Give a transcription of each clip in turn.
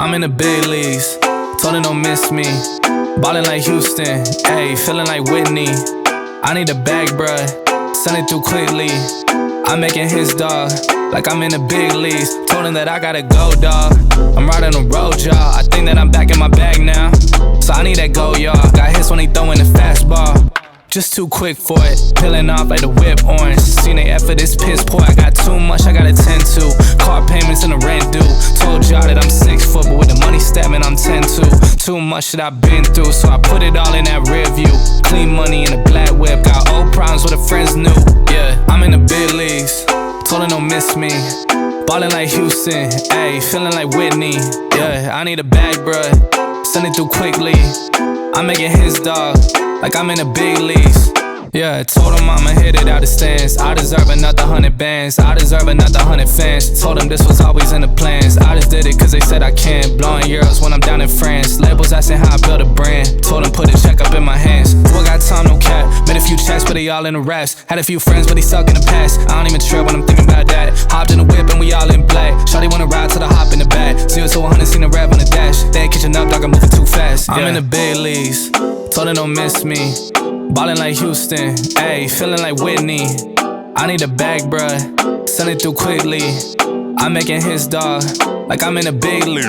I'm in the big leagues, told her don't miss me. Ballin' like Houston, ayy, feelin' like Whitney. I need a bag, bruh, send it through quickly. I'm making his dog, like I'm in the big leagues. Told him that I gotta go, dawg. I'm riding the road, y'all. I think that I'm back in my bag now, so I need that go, y'all. Got hits when he throwin' the fastball, just too quick for it. Peeling off like the whip orange. Seen the effort, this piss poor. I got too much I gotta tend to. Car payments and the rent due. Told y'all that I'm 6 foot, but with the money stabbing, I'm 10-2. Too much that I've been through, so I put it all in that rear view. Clean money in a black whip. Got old problems with the friends new. Yeah, I'm in the big leagues. Told her don't miss me. Ballin' like Houston, ayy, feelin' like Whitney. Yeah, I need a bag, bruh, send it through quickly. I'm making his dog, like I'm in the big leagues. Yeah, told him I'ma hit it out the stands. I deserve another 100 bands, I deserve another 100 fans. Told them this was always in the plans. I just did it cause they said I can. Blowing euros when I'm down in France. Labels asking how I build a brand. Told them put a check up in my hands. Boy got time, no cap. Made a few checks but they all in the raps. Had a few friends but they suck in the past. I don't even trip when I'm thinking about that. Hopped in the whip and we all in black. Shawty wanna ride to the hop in the back. 0 to 100, seen the rev on the dash. They ain't catching up, dog, I'm moving too fast. I'm in the big leagues, told her don't miss me. Ballin' like Houston, ayy, feelin' like Whitney. I need a bag, bruh, send it through quickly. I'm making his dog, like I'm in a big league.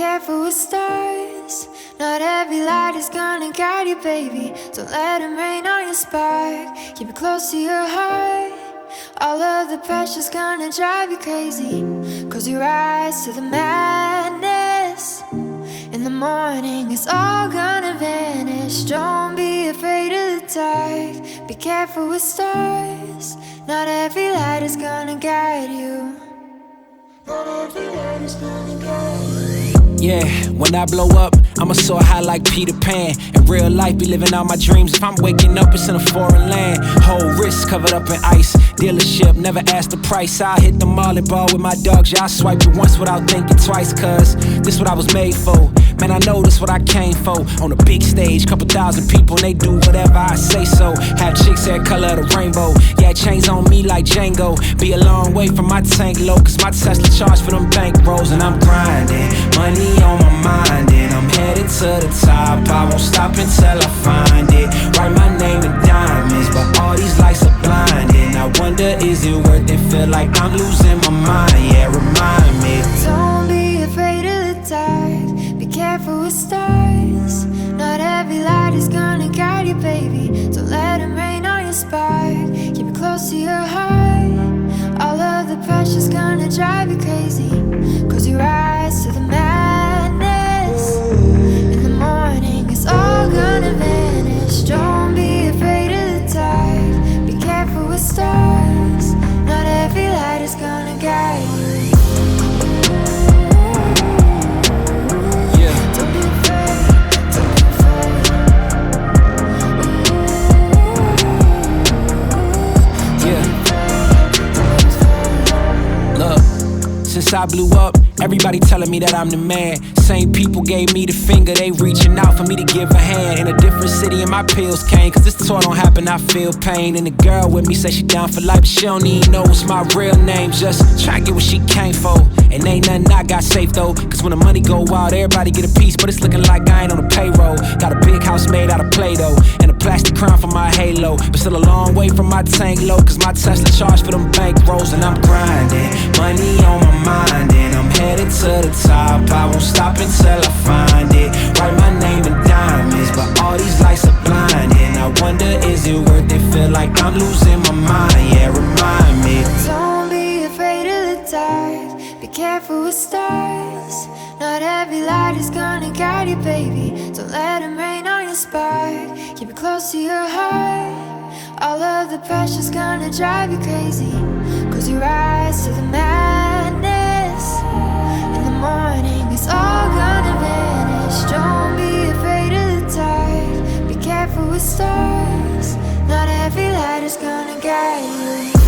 careful with stars. Not every light is gonna guide you, baby. Don't let them rain on your spark. Keep it close to your heart. All of the pressure's gonna drive you crazy. Close your eyes to the madness. In the morning it's all gonna vanish. Don't be afraid of the dark. Be careful with stars. Not every light is gonna guide you. Not every light is gonna guide you. Yeah, when I blow up, I'ma soar high like Peter Pan. In real life, be living out my dreams. If I'm waking up, it's in a foreign land. Whole wrist covered up in ice. Dealership, never ask the price. I hit the mall and ball with my dogs. Yeah, I swipe it once without thinking twice. Cause this what I was made for. Man, I know this what I came for. On a big stage, couple thousand people, and they do whatever I say so. Have chicks hair color of the rainbow. Yeah, chains on me like Django. Be a long way from my tank low. Cause my Tesla charge for them bank rolls. And I'm grinding, money on my mind, and I'm headed to the top. I won't stop until I find it. Write my name in diamonds, but all these lights are blinding. I wonder, is it worth it? Feel like I'm losing my mind. Yeah, remind me. Don't be afraid of the dark. Be careful with stars. Not every light is gonna guide you, baby. Don't let them rain on your spark. Keep it close to your heart. All of the pressure's gonna drive you crazy. Close your eyes to the madness. In the morning it's all gonna vanish. Don't be afraid of the dark. Be careful with stars. Not every light is gonna guide you. Don't be afraid, don't be afraid. Look, since I blew up, everybody telling me that I'm the man. Same people gave me the finger, they reaching out for me to give a hand. In a different city and my pills came, cause this tour don't happen, I feel pain. And the girl with me say she down for life, but she don't even know what's my real name. Just try to get what she came for. And ain't nothing I got safe though, cause when the money go wild, everybody get a piece. But it's looking like I ain't on the payroll. Got a big house made out of Play-Doh, and a plastic crown for my halo. But still a long way from my tank low, cause my Tesla charge for them bank rolls. And I'm grinding, money on my mind, and I'm headed to the top. I won't stop until I find it. Write my name in diamonds, but all these lights are blinding. I wonder, is it worth it? Feel like I'm losing my mind. Yeah, remind me. Don't be afraid of the dark. Be careful with stars. Not every light is gonna guide you, baby. Don't let them rain on your spark. Keep it close to your heart. All of the pressure's gonna drive you crazy. Close your eyes to the madness. In the morning it's all gonna vanish. Don't be afraid of the dark. Be careful with stars. Not every light is gonna guide you.